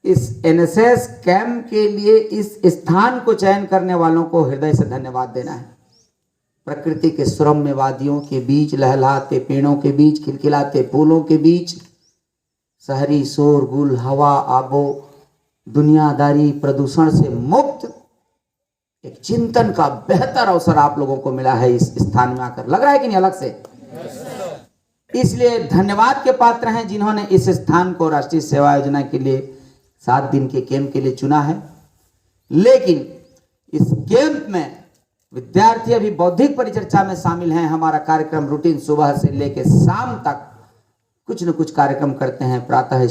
इस NSS camp के लिए इस स्थान को चयन करने वालों को हृदय से धन्यवाद देना है। प्रकृति के सुरम्य वादियों के बीच, लहलहाते पेड़ों के बीच, खिलखिलाते फूलों के बीच, शहरी शोरगुल, हवा आबो, दुनियादारी, प्रदूषण से मुक्त एक चिंतन का बेहतर अवसर आप लोगों को मिला है इस स्थान में आकर। लग रहा है कि नहीं अलग से? इसलिए धन्यवाद के पात्र हैं जिन्होंने इस स्थान को राष्ट्रीय सेवा योजना के लिए 7 दिन के कैंप के लिए चुना है। लेकिन इस कैंप में विद्यार्थी अभी बौद्धिक परिचर्चा में शामिल हैं। हमारा कार्यक्रम रूटीन सुबह से लेकर शाम तक कुछ न कुछ कार्यक्रम करते हैं। प्रातः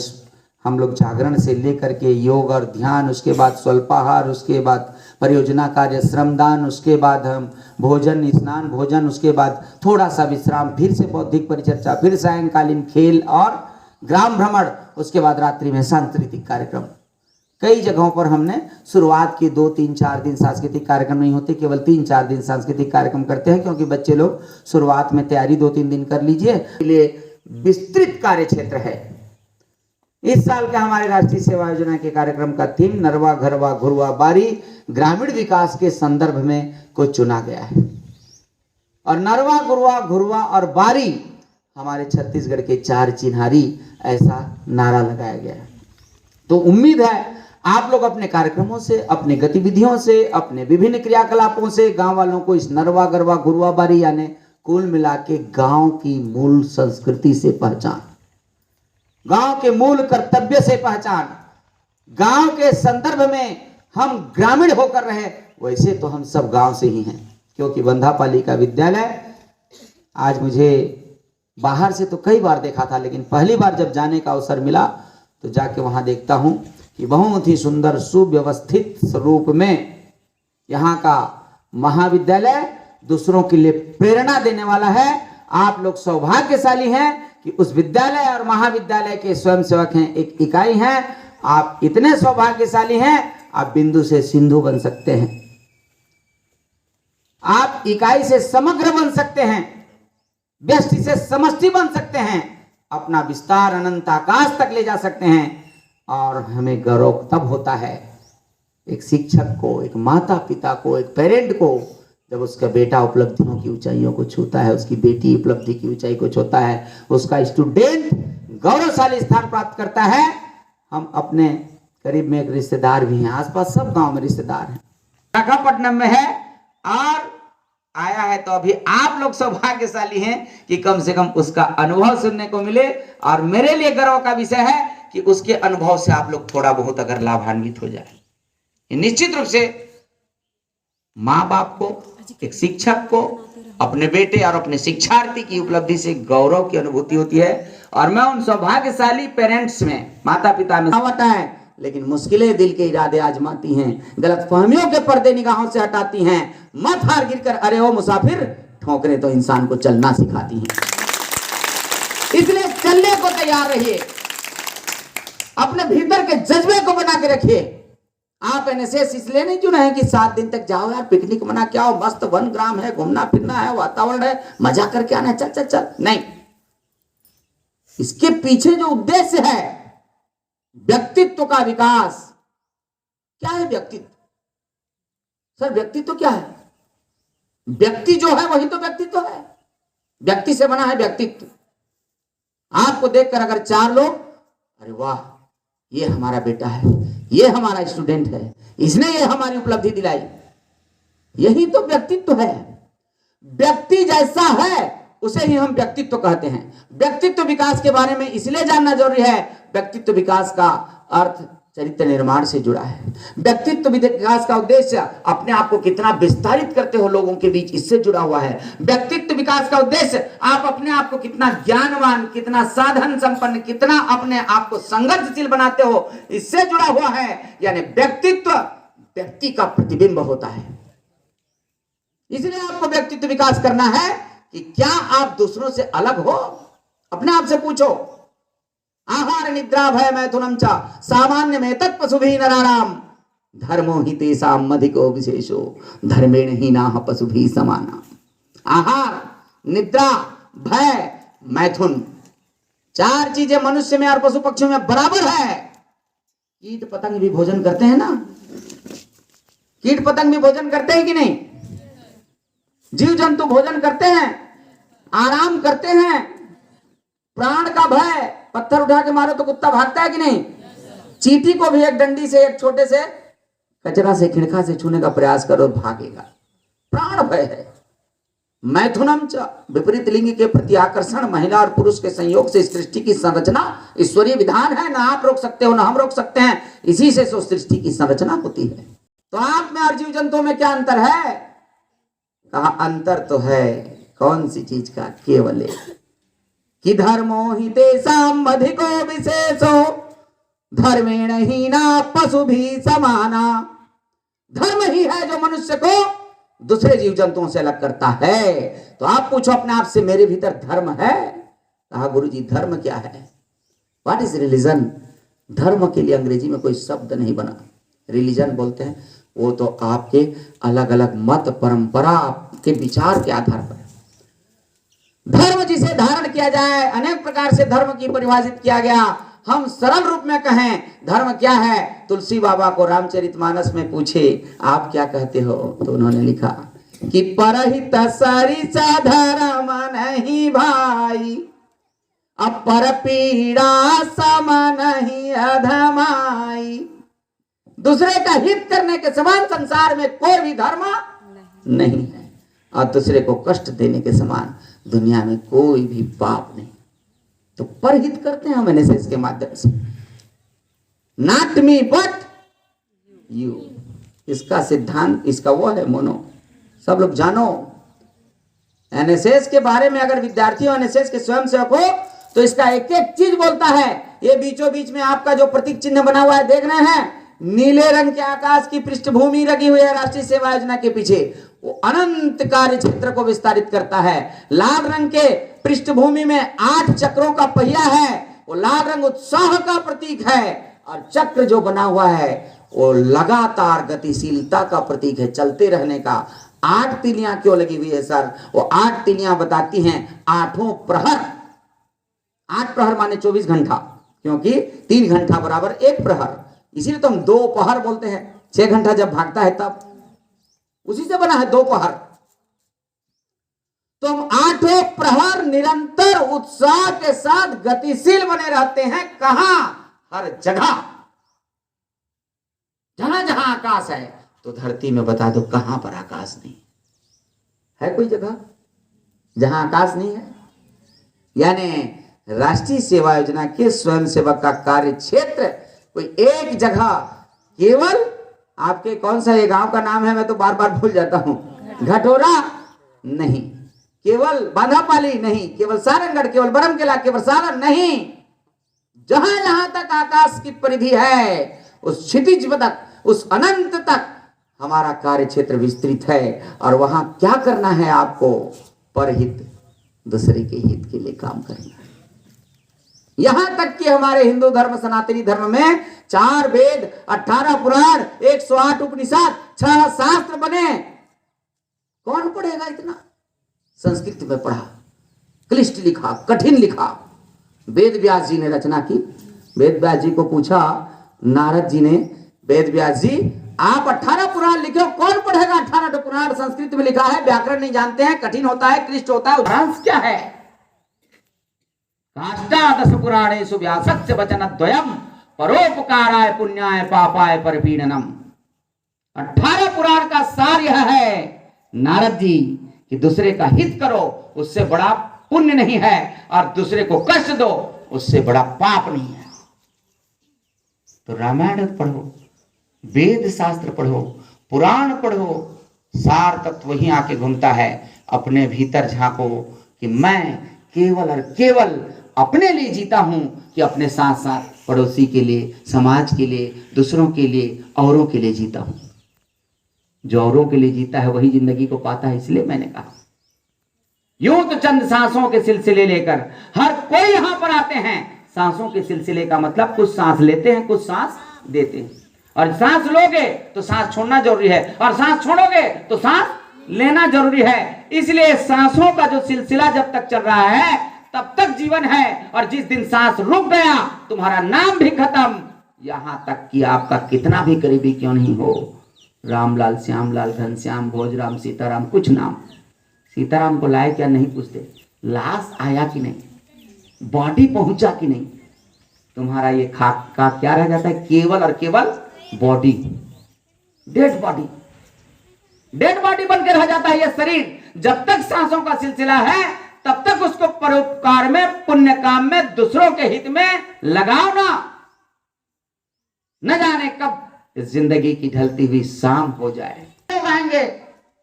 हम लोग जागरण से लेकर के योग और ध्यान, उसके बाद स्वल्पाहार, उसके बाद परियोजना कार्य, श्रमदान, उसके बाद हम भोजन, स्नान भोजन, उसके बाद थोड़ा सा विश्राम, फिर से बौद्धिक परिचर्चा, फिर सायंकालीन खेल और ग्राम भ्रमण, उसके बाद रात्रि में सांस्कृतिक कार्यक्रम। कई जगहों पर हमने शुरुआत की 2, 3, 4 दिन सांस्कृतिक कार्यक्रम नहीं होते, केवल 3-4 दिन सांस्कृतिक कार्यक्रम करते हैं, क्योंकि बच्चे लोग शुरुआत में तैयारी 2-3 दिन कर लीजिए। इसलिए विस्तृत कार्य क्षेत्र है। इस साल का हमारे राष्ट्रीय सेवा योजना के कार्यक्रम का थीम नरवा घरवा घुरवा बारी ग्रामीण विकास के संदर्भ में को चुना गया है। और नरवा गुरवा घुरवा और बारी हमारे छत्तीसगढ़ के 4 चिन्हारी, ऐसा नारा लगाया गया है। तो उम्मीद है आप लोग अपने कार्यक्रमों से, अपने गतिविधियों से, अपने विभिन्न क्रियाकलापों से गांव वालों को इस नरवा गरवा घुरवा बारी यानी कुल मिला के गांव की मूल संस्कृति से पहचान, गांव के मूल कर्तव्य से पहचान, गांव के संदर्भ में हम ग्रामीण होकर रहे। वैसे तो हम सब गांव से ही हैं, क्योंकि बंधापाली का विद्यालय आज मुझे बाहर से तो कई बार देखा था, लेकिन पहली बार जब जाने का अवसर मिला तो जाके वहां देखता हूं कि बहुत ही सुंदर सुव्यवस्थित स्वरूप में यहाँ का महाविद्यालय दूसरों के लिए प्रेरणा देने वाला है। आप लोग सौभाग्यशाली हैं कि उस विद्यालय और महाविद्यालय के स्वयंसेवक हैं, एक इकाई हैं। आप इतने सौभाग्यशाली हैं, आप बिंदु से सिंधु बन सकते हैं, आप इकाई से समग्र बन सकते हैं, व्यष्टि से समष्टि बन सकते हैं, अपना विस्तार अनंत आकाश तक ले जा सकते हैं। और हमें गौरव तब होता है एक शिक्षक को, एक माता पिता को, एक पेरेंट को, जब उसका बेटा उपलब्धियों की ऊंचाइयों को छूता है, उसकी बेटी उपलब्धि की ऊंचाई को छूता है, उसका स्टूडेंट गौरवशाली स्थान प्राप्त करता है। हम अपने करीब में एक रिश्तेदार भी हैं, आसपास सब गांव में रिश्तेदार हैं, विशाखापट्टनम में है और आया है, तो अभी आप लोग सौभाग्यशाली हैं कि कम से कम उसका अनुभव सुनने को मिले। और मेरे लिए गर्व का विषय है कि उसके अनुभव से आप लोग थोड़ा बहुत अगर लाभान्वित हो जाए। निश्चित रूप से माँ बाप को, एक शिक्षक को अपने बेटे और अपने शिक्षार्थी की उपलब्धि से गौरव की अनुभूति होती है। और मैं उन सौभाग्यशाली पेरेंट्स में, माता पिता में होता है, लेकिन मुश्किलें दिल के इरादे आजमाती हैं, गलतफहमियों के पर्दे निगाहों से हटाती हैं, मत हार गिरकर अरे ओ मुसाफिर, ठोकरें तो इंसान को चलना सिखाती हैं। इसलिए चलने को तैयार रहिए, अपने भीतर के जज्बे को बना के रखिए। आप एनएसएस इसलिए नहीं चुने हैं कि 7 दिन तक जाओ यार, पिकनिक मना के आओ, मस्त वनग्राम है, घूमना फिरना है, वातावरण है, मजा करके आना है, चल चल चल, नहीं। इसके पीछे जो उद्देश्य है व्यक्तित्व का विकास। क्या है व्यक्तित्व? सर व्यक्तित्व क्या है? व्यक्ति जो है वही तो व्यक्तित्व है। व्यक्ति से बना है व्यक्तित्व। आपको देखकर अगर 4 लोग अरे वाह ये हमारा बेटा है, ये हमारा स्टूडेंट है, इसने ये हमारी उपलब्धि दिलाई, यही तो व्यक्तित्व है। व्यक्ति जैसा है उसे ही हम व्यक्तित्व कहते हैं। व्यक्तित्व विकास के बारे में इसलिए जानना जरूरी है, व्यक्तित्व विकास का अर्थ चरित्र निर्माण से जुड़ा है। व्यक्तित्व विकास का उद्देश्य अपने आप को कितना विस्तारित करते हो लोगों के बीच, इससे जुड़ा हुआ है। व्यक्तित्व विकास का उद्देश्य आप अपने आप को कितना ज्ञानवान, कितना साधन संपन्न, कितना अपने आप को संघर्षशील बनाते हो, इससे जुड़ा हुआ है। यानी व्यक्तित्व व्यक्ति का प्रतिबिंब होता है। इसलिए आपको व्यक्तित्व विकास करना है कि क्या आप दूसरों से अलग हो। अपने आप से पूछो, आहार निद्रा भय मैथुनम च सामान्य में तत्पशुभिः नराणाम धर्मो हि तेषाम् अधिको विशेषो धर्मेण हीनाः पशुभिः समाना। आहार, निद्रा, भय, मैथुन, 4 चीजें मनुष्य में और पशु पक्षियों में बराबर है। कीट पतंग भी भोजन करते हैं ना, कीट पतंग भी भोजन करते हैं कि नहीं? जीव जंतु भोजन करते हैं, आराम करते हैं। प्राण का भय, पत्थर उठा के मारो तो कुत्ता भागता है कि नहीं? चींटी को भी एक डंडी से, एक छोटे से कचरा से, खिड़का से छूने का प्रयास करो, भागेगा। प्राण भय है। मैथुनम च, विपरीत लिंग के प्रति आकर्षण, महिला और पुरुष के संयोग से सृष्टि की संरचना ईश्वरीय विधान है, ना आप रोक सकते हो ना हम रोक सकते हैं। इसी से सो सृष्टि की संरचना होती है। तो आप में और जीव जंतुओं में क्या अंतर है? कहा अंतर तो है। कौन सी चीज का? केवल एक, कि धर्मो ही तेषां अधिको विशेषो धर्मेण हीना पशु भी समाना। धर्म ही है जो मनुष्य को दूसरे जीव जंतुओं से अलग करता है। तो आप पूछो अपने आप से, मेरे भीतर धर्म है? कहा गुरुजी धर्म क्या है? What is religion? धर्म के लिए अंग्रेजी में कोई शब्द नहीं बना। रिलीजन बोलते हैं, वो तो आपके अलग अलग मत, परंपरा के विचार के आधार पर। धर्म जिसे धारण किया जाए, अनेक प्रकार से धर्म की परिभाषित किया गया। हम सरल रूप में कहें धर्म क्या है? तुलसी बाबा को रामचरितमानस में पूछे आप क्या कहते हो, तो उन्होंने लिखा कि परहित सरिसा धर्म नहीं भाई, अपर पीड़ा सम नहीं अधमाई। दूसरे का हित करने के समान संसार में कोई भी धर्म नहीं है, और दूसरे को कष्ट देने के समान दुनिया में कोई भी पाप नहीं। तो परहित करते हैं हम एनएसएस के माध्यम से। नॉट मी बट यू, इसका सिद्धांत, इसका वो है मोनो। सब लोग जानो, एनएसएस के बारे में अगर विद्यार्थी हो, एनएसएस के स्वयंसेवक हो, तो इसका एक एक चीज बोलता है। ये बीचों बीच में आपका जो प्रतीक चिन्ह बना हुआ है, देख रहे हैं? नीले रंग के आकाश की पृष्ठभूमि लगी हुई है राष्ट्रीय सेवा योजना के पीछे, वो अनंत कार्य क्षेत्र को विस्तारित करता है। लाल रंग के पृष्ठभूमि में 8 चक्रों का पहिया है, वो लाल रंग उत्साह का प्रतीक है, और चक्र जो बना हुआ है वो लगातार गतिशीलता का प्रतीक है, चलते रहने का। 8 तीलियां क्यों लगी हुई है सर? वो 8 तीलियां बताती हैं आठों प्रहर। 8 प्रहर माने 24 घंटा, क्योंकि 3 घंटा बराबर 1 प्रहर, इसीलिए तो हम 2 पहर बोलते हैं। 6 घंटा जब भागता है तब, उसी से बना है 2 पहर। तो हम 8 प्रहर निरंतर उत्साह के साथ गतिशील बने रहते हैं। कहां? हर जगह। जहां जहां आकाश है, तो धरती में बता दो कहां पर आकाश नहीं है? कोई जगह जहां आकाश नहीं है? यानी राष्ट्रीय सेवा योजना के स्वयंसेवक का कार्य क्षेत्र कोई एक जगह, केवल आपके कौन सा ये गांव का नाम है, मैं तो बार बार भूल जाता हूं, घटोरा नहीं, केवल बांधापाली नहीं, केवल सारंगढ़, केवल बरमकेला, केवल सारण नहीं। जहां जहां तक आकाश की परिधि है, उस क्षितिज तक, उस अनंत तक हमारा कार्य क्षेत्र विस्तृत है। और वहां क्या करना है आपको? परहित, दूसरे के हित के लिए काम करना है। यहां तक कि हमारे हिंदू धर्म, सनातनी धर्म में 4 वेद, 18 पुराण, 108 उपनिषद, 6 शास्त्र बने। कौन पढ़ेगा इतना? संस्कृत में पढ़ा, क्लिष्ट लिखा, कठिन लिखा। वेद व्यास जी ने रचना की। वेद व्यास जी को पूछा नारद जी ने, वेद व्यास जी आप 18 पुराण लिखे हो, कौन पढ़ेगा 18 पुराण? संस्कृत में लिखा है, व्याकरण नहीं जानते हैं, कठिन होता है, क्लिष्ट होता है, उदाहरण क्या है? अष्टादश पुराणेषु व्यासस्य वचनद्वयम् परोपकाराय पुण्याय पापाय परपीडनम। 18 पुराण का सार यह है नारद जी कि दूसरे का हित करो, उससे बड़ा पुण्य नहीं है, और दूसरे को कष्ट दो, उससे बड़ा पाप नहीं है। तो रामायण पढ़ो, वेद शास्त्र पढ़ो, पुराण पढ़ो, सार तत्व वहीं आके घूमता है। अपने भीतर झांको कि मैं केवल और केवल अपने लिए जीता हूं, कि अपने साथ साथ पड़ोसी के लिए, समाज के लिए, दूसरों के लिए, औरों के लिए जीता हूं। जो औरों के लिए जीता है वही जिंदगी को पाता है। इसलिए मैंने कहा यूं तो चंद सांसों के सिलसिले लेकर हर कोई यहां पर आते हैं। सांसों के सिलसिले का मतलब कुछ सांस लेते हैं, कुछ सांस देते हैं। और सांस लोगे तो सांस छोड़ना जरूरी है, और सांस छोड़ोगे तो सांस लेना जरूरी है। इसलिए सांसों का जो सिलसिला जब तक चल रहा है तब तक जीवन है, और जिस दिन सांस रुक गया तुम्हारा नाम भी खत्म, यहां तक कि आपका कितना भी करीबी क्यों नहीं हो, रामलाल, श्यामलाल, घनश्याम, भोजराम, सीताराम, कुछ नाम, सीताराम को लाए क्या नहीं पूछते, लाश आया कि नहीं, बॉडी पहुंचा कि नहीं, तुम्हारा ये खाक का क्या रह जाता है, केवल और केवल body, dead body, dead body बनकर रह जाता है ये शरीर। जब तक सांसों का सिलसिला है तब तक उसको परोपकार में, पुण्य काम में, दूसरों के हित में लगाओ ना, न जाने कब इस जिंदगी की ढलती हुई शाम हो जाए। आएंगे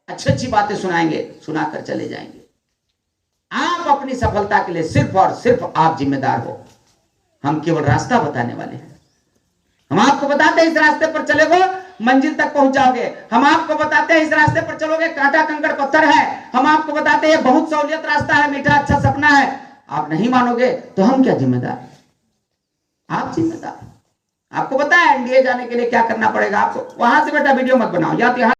अच्छी अच्छी बातें सुनाएंगे, सुनाकर चले जाएंगे। आप अपनी सफलता के लिए सिर्फ और सिर्फ आप जिम्मेदार हो, हम केवल रास्ता बताने वाले हैं। हम आपको बताते हैं इस रास्ते पर चलोगे मंजिल तक पहुंच जाओगे, हम आपको बताते हैं इस रास्ते पर चलोगे कांटा कंकड़ पत्थर है, हम आपको बताते हैं बहुत सहूलियत रास्ता है, मीठा अच्छा सपना है। आप नहीं मानोगे तो हम क्या जिम्मेदार, आप जिम्मेदार। आपको पता है एनडीए जाने के लिए क्या करना पड़ेगा आपको, वहां से बेटा वीडियो मत बनाओ, या तो यहां